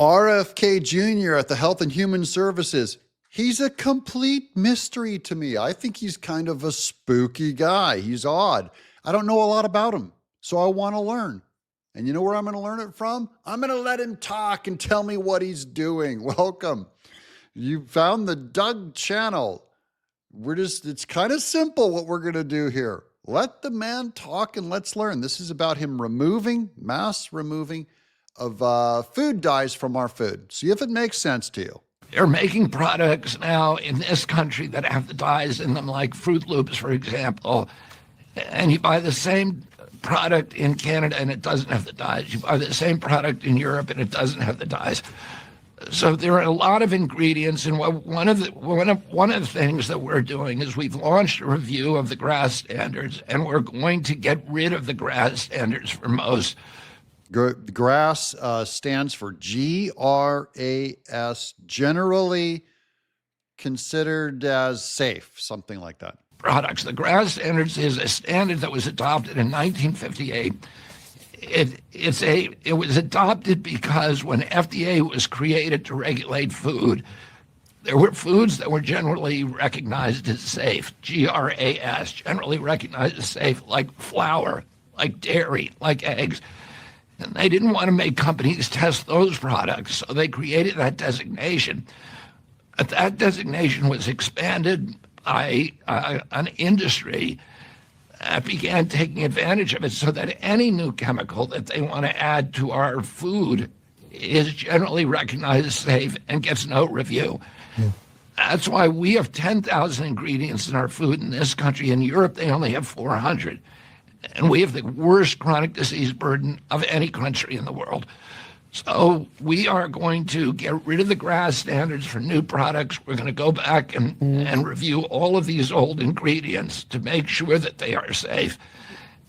RFK Jr. at the Health and Human Services. He's a complete mystery to me. I think he's kind of a spooky guy. He's odd. I don't know a lot about him, so I want to learn. And you know where I'm going to learn it from? I'm going to let him talk and tell me what he's doing. Welcome. You found the Doug channel. It's kind of simple what we're going to do here. Let the man talk and let's learn. This is about him mass removing of food dyes from our food. See if it makes sense to you. They're making products now in this country that have the dyes in them, like Fruit Loops, for example. And you buy the same product in Canada and it doesn't have the dyes. You buy the same product in Europe and it doesn't have the dyes. So there are a lot of ingredients, and one of the things that we're doing is we've launched a review of the GRAS standards, and we're going to get rid of the GRAS standards for most. GRAS stands for GRAS, generally considered as safe, something like that. Products. The GRAS standards is a standard that was adopted in 1958. It was adopted because when FDA was created to regulate food, there were foods that were generally recognized as safe, GRAS, generally recognized as safe, like flour, like dairy, like eggs. And they didn't want to make companies test those products, so they created that designation. But that designation was expanded by an industry that began taking advantage of it so that any new chemical that they want to add to our food is generally recognized as safe and gets no review. That's why we have 10,000 ingredients in our food in this country. In Europe, they only have 400. And we have the worst chronic disease burden of any country in the world. So we are going to get rid of the GRAS standards for new products. We're going to go back and review all of these old ingredients to make sure that they are safe.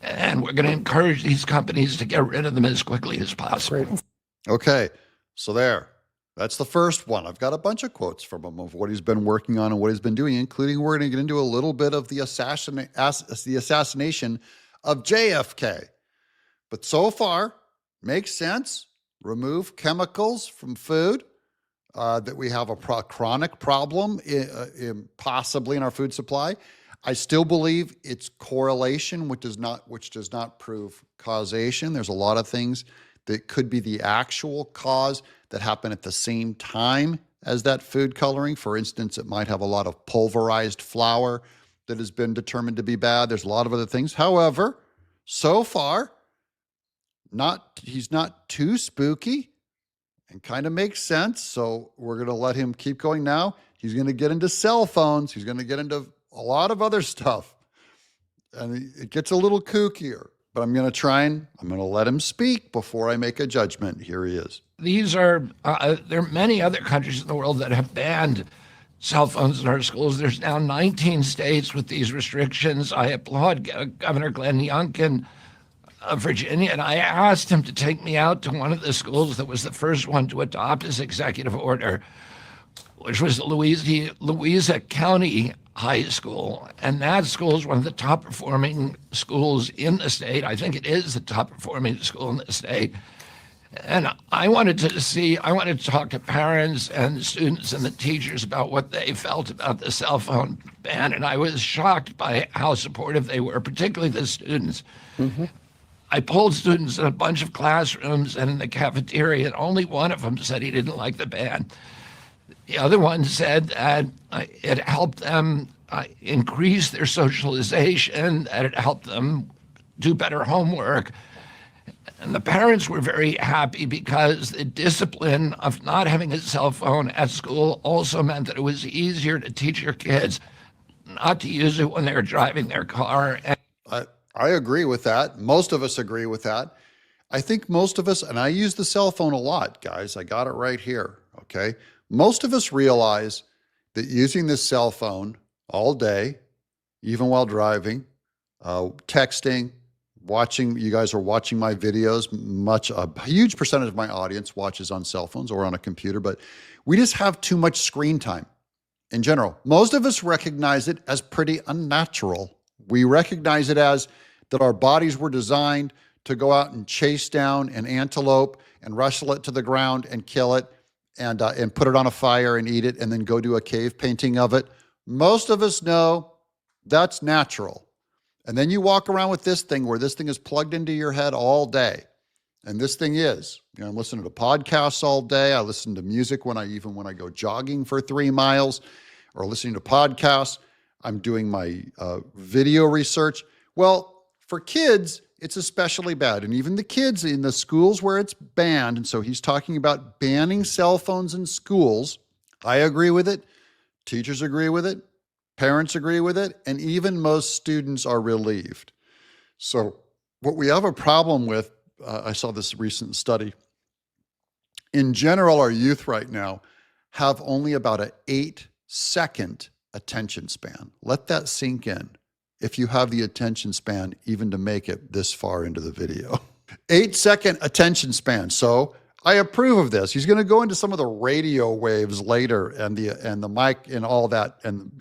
And we're going to encourage these companies to get rid of them as quickly as possible. Great. Okay, so that's the first one. I've got a bunch of quotes from him of what he's been working on and what he's been doing, including we're going to get into a little bit of the assassination of JFK. But so far, makes sense. Remove chemicals from food, that we have a chronic problem possibly in our food supply. I still believe it's correlation, which does not prove causation. There's a lot of things that could be the actual cause that happen at the same time as that food coloring. For instance, it might have a lot of pulverized flour that has been determined to be bad. There's a lot of other things. However, so far, he's not too spooky and kind of makes sense. So we're going to let him keep going now. He's going to get into cell phones. He's going to get into a lot of other stuff. And it gets a little kookier, but I'm going to let him speak before I make a judgment. Here he is. There are many other countries in the world that have banned cell phones in our schools. There's now 19 states with these restrictions. I applaud Governor Glenn Youngkin of Virginia, and I asked him to take me out to one of the schools that was the first one to adopt his executive order, which was the Louisa County High School. And that school is one of the top performing schools in the state. I think it is the top performing school in the state. And I wanted to talk to parents and students and the teachers about what they felt about the cell phone ban. And I was shocked by how supportive they were, particularly the students. Mm-hmm. I polled students in a bunch of classrooms and in the cafeteria, and only one of them said he didn't like the ban. The other one said that it helped them increase their socialization, that it helped them do better homework. And the parents were very happy because the discipline of not having a cell phone at school also meant that it was easier to teach your kids not to use it when they were driving their car. I agree with that. Most of us agree with that. I think most of us, and I use the cell phone a lot, guys. I got it right here, okay? Most of us realize that using this cell phone all day, even while driving, texting, you guys are watching my videos, a huge percentage of my audience watches on cell phones or on a computer, but we just have too much screen time in general. Most of us recognize it as pretty unnatural. We recognize it as that our bodies were designed to go out and chase down an antelope and wrestle it to the ground and kill it and put it on a fire and eat it and then go do a cave painting of it. Most of us know that's natural. And then you walk around with this thing where this thing is plugged into your head all day. And this thing is, I'm listening to podcasts all day. I listen to music when I go jogging for 3 miles or listening to podcasts. I'm doing my video research. Well, for kids, it's especially bad. And even the kids in the schools where it's banned, and so he's talking about banning cell phones in schools. I agree with it. Teachers agree with it. Parents agree with it. And even most students are relieved. So what we have a problem with, I saw this recent study. In general, our youth right now have only about an 8-second attention span. Let that sink in. If you have the attention span, even to make it this far into the video. 8-second attention span. So I approve of this. He's going to go into some of the radio waves later and the mic and all that and,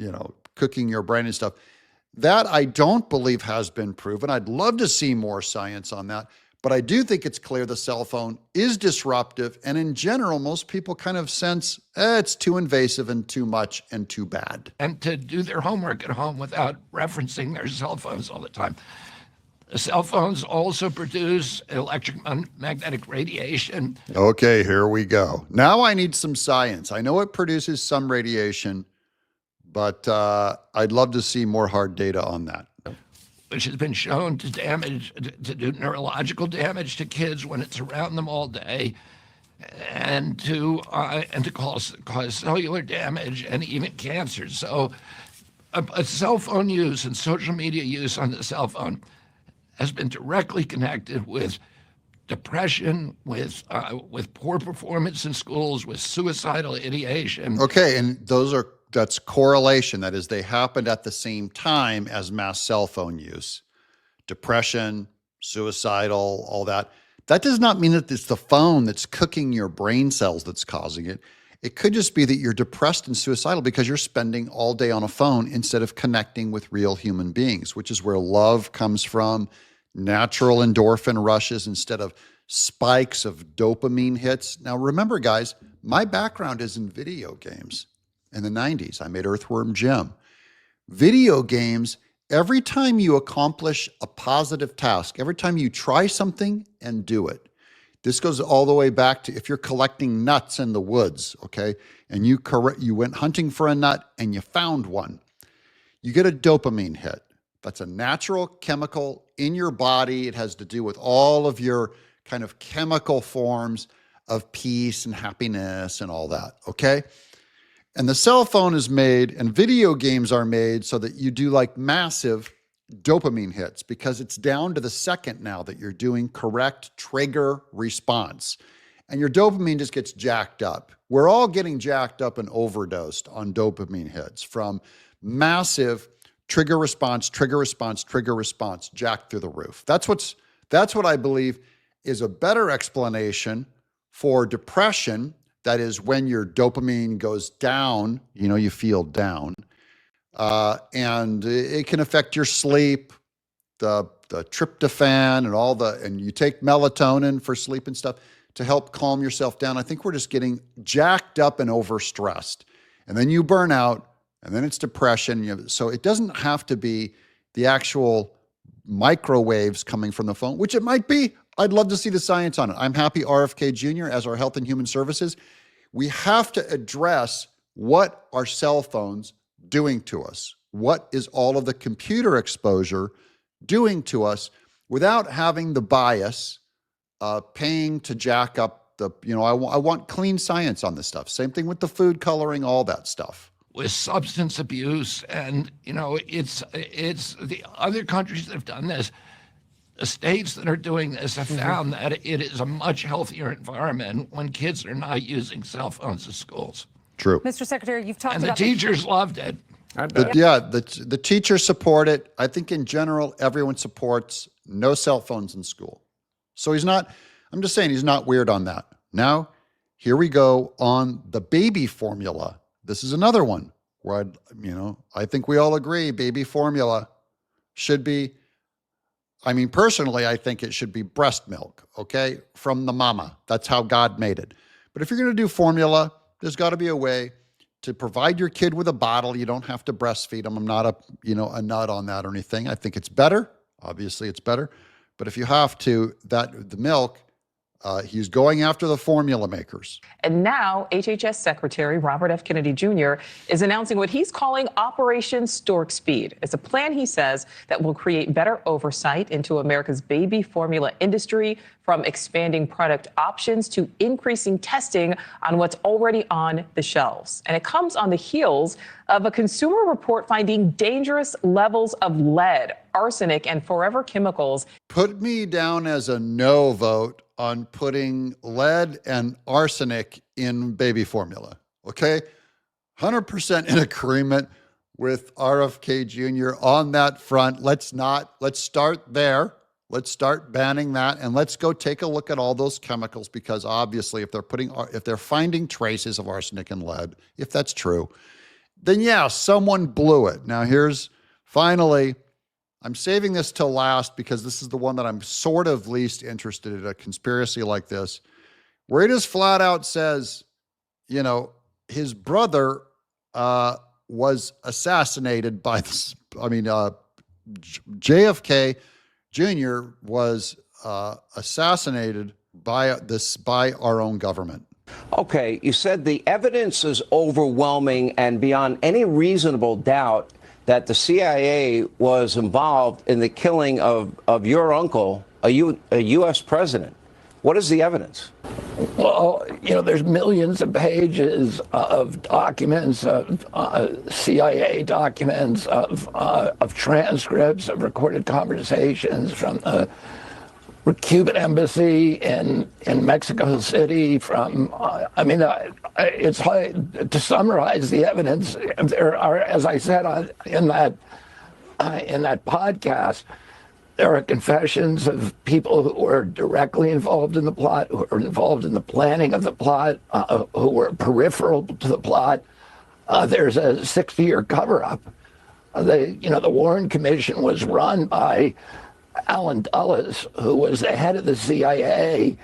cooking your brain and stuff. That I don't believe has been proven. I'd love to see more science on that. But I do think it's clear the cell phone is disruptive. And in general, most people kind of sense it's too invasive and too much and too bad. And to do their homework at home without referencing their cell phones all the time. The cell phones also produce electromagnetic radiation. Okay, here we go. Now I need some science. I know it produces some radiation, but I'd love to see more hard data on that. Which has been shown to do neurological damage to kids when it's around them all day, and to cause cellular damage and even cancer. So, a cell phone use and social media use on the cell phone has been directly connected with depression, with poor performance in schools, with suicidal ideation. Okay, and that's correlation. That is, they happened at the same time as mass cell phone use. Depression, suicidal, all that. That does not mean that it's the phone that's cooking your brain cells that's causing it. It could just be that you're depressed and suicidal because you're spending all day on a phone instead of connecting with real human beings, which is where love comes from, natural endorphin rushes instead of spikes of dopamine hits. Now, remember, guys, my background is in video games. In the 90s, I made Earthworm Jim. Video games, every time you accomplish a positive task, every time you try something and do it, this goes all the way back to if you're collecting nuts in the woods, okay, and you went hunting for a nut and you found one, you get a dopamine hit. That's a natural chemical in your body. It has to do with all of your kind of chemical forms of peace and happiness and all that, okay? And the cell phone is made and video games are made so that you do like massive dopamine hits because it's down to the second now that you're doing correct trigger response. And your dopamine just gets jacked up. We're all getting jacked up and overdosed on dopamine hits from massive trigger response, jacked through the roof. That's what I believe is a better explanation for depression. That is when your dopamine goes down, you feel down. And it can affect your sleep, the tryptophan and you take melatonin for sleep and stuff to help calm yourself down. I think we're just getting jacked up and overstressed. And then you burn out and then it's depression. So it doesn't have to be the actual microwaves coming from the phone, which it might be. I'd love to see the science on it. I'm happy RFK Jr. as our Health and Human Services. We have to address what are cell phones doing to us? What is all of the computer exposure doing to us without having the bias, paying to jack up I want clean science on this stuff. Same thing with the food coloring, all that stuff. With substance abuse, and it's the other countries that have done this. The states that are doing this have found that it is a much healthier environment when kids are not using cell phones in schools. True. Mr. Secretary, you've talked about... And the teachers loved it. The teachers support it. I think in general, everyone supports no cell phones in school. So I'm just saying he's not weird on that. Now, here we go on the baby formula. This is another one where I think we all agree baby formula should be I mean, personally, I think it should be breast milk, okay, from the mama. That's how God made it. But if you're going to do formula, there's got to be a way to provide your kid with a bottle. You don't have to breastfeed them. I'm not a nut on that or anything. I think it's better. Obviously, it's better. But if you have to, the milk, he's going after the formula makers. And now HHS Secretary Robert F. Kennedy Jr. is announcing what he's calling Operation Stork Speed. It's a plan, he says, that will create better oversight into America's baby formula industry, from expanding product options to increasing testing on what's already on the shelves. And it comes on the heels of a consumer report finding dangerous levels of lead, arsenic, and forever chemicals. Put me down as a no vote on putting lead and arsenic in baby formula, okay? 100% in agreement with RFK Jr. on that front. Let's start there. Let's start banning that, and let's go take a look at all those chemicals, because obviously if they're finding traces of arsenic and lead, if that's true, then yeah, someone blew it. Now here's finally, I'm saving this till last because this is the one that I'm sort of least interested in, a conspiracy like this, where it just flat out says, his brother was assassinated by this. JFK Jr. was assassinated by our own government. Okay, you said the evidence is overwhelming and beyond any reasonable doubt that the CIA was involved in the killing of your uncle, a U.S. president. What is the evidence? Well, there's millions of pages of documents, of CIA documents, of transcripts, of recorded conversations from the Cuban embassy in Mexico City. It's hard to summarize the evidence. There are, as I said in that podcast, there are confessions of people who were directly involved in the plot, who were involved in the planning of the plot, who were peripheral to the plot. There's a 60-year cover-up. The Warren Commission was run by Alan Dulles, who was the head of the CIA,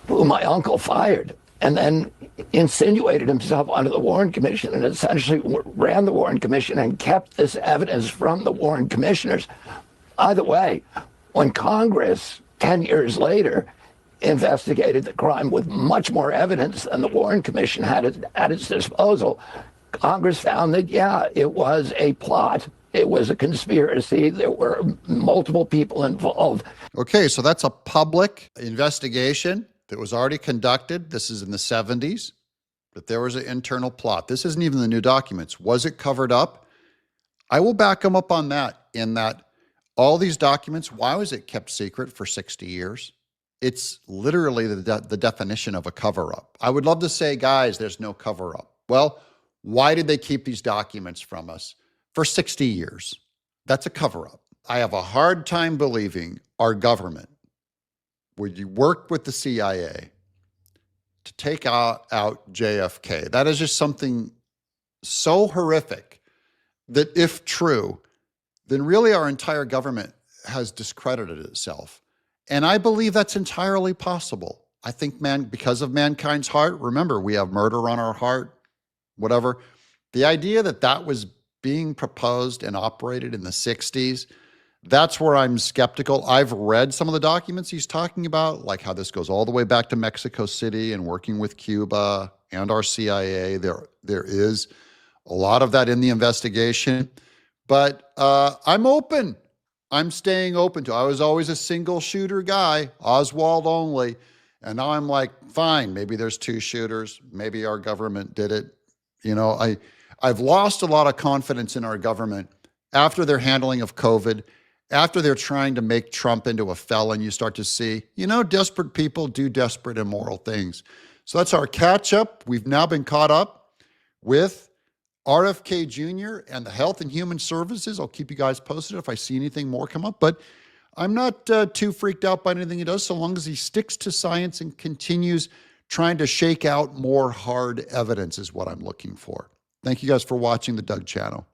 who my uncle fired, and then insinuated himself onto the Warren Commission and essentially ran the Warren Commission and kept this evidence from the Warren commissioners. By the way, when Congress, 10 years later, investigated the crime with much more evidence than the Warren Commission had at its disposal, Congress found that, yeah, it was a plot. It was a conspiracy. There were multiple people involved. Okay, so that's a public investigation that was already conducted. This is in the 70s, but there was an internal plot. This isn't even the new documents. Was it covered up? I will back them up on that, in that all these documents, why was it kept secret for 60 years? It's literally the definition of a cover-up. I would love to say, guys, there's no cover-up. Well, why did they keep these documents from us for 60 years? That's a cover-up. I have a hard time believing our government would work with the CIA to take out JFK. That is just something so horrific that, if true, then really our entire government has discredited itself. And I believe that's entirely possible. I think, because of mankind's heart, remember, we have murder on our heart, whatever. The idea that was being proposed and operated in the 60s, that's where I'm skeptical. I've read some of the documents he's talking about, like how this goes all the way back to Mexico City and working with Cuba and our CIA. There is a lot of that in the investigation. But I'm open. I'm staying open to it. I was always a single shooter guy, Oswald only. And now I'm like, fine, maybe there's two shooters. Maybe our government did it. I've lost a lot of confidence in our government after their handling of COVID, after they're trying to make Trump into a felon. You start to see, desperate people do desperate, immoral things. So that's our catch up. We've now been caught up with RFK Jr. and the Health and Human Services. I'll keep you guys posted if I see anything more come up, but I'm not too freaked out by anything he does, so long as he sticks to science and continues trying to shake out more hard evidence is what I'm looking for. Thank you guys for watching the Doug Channel.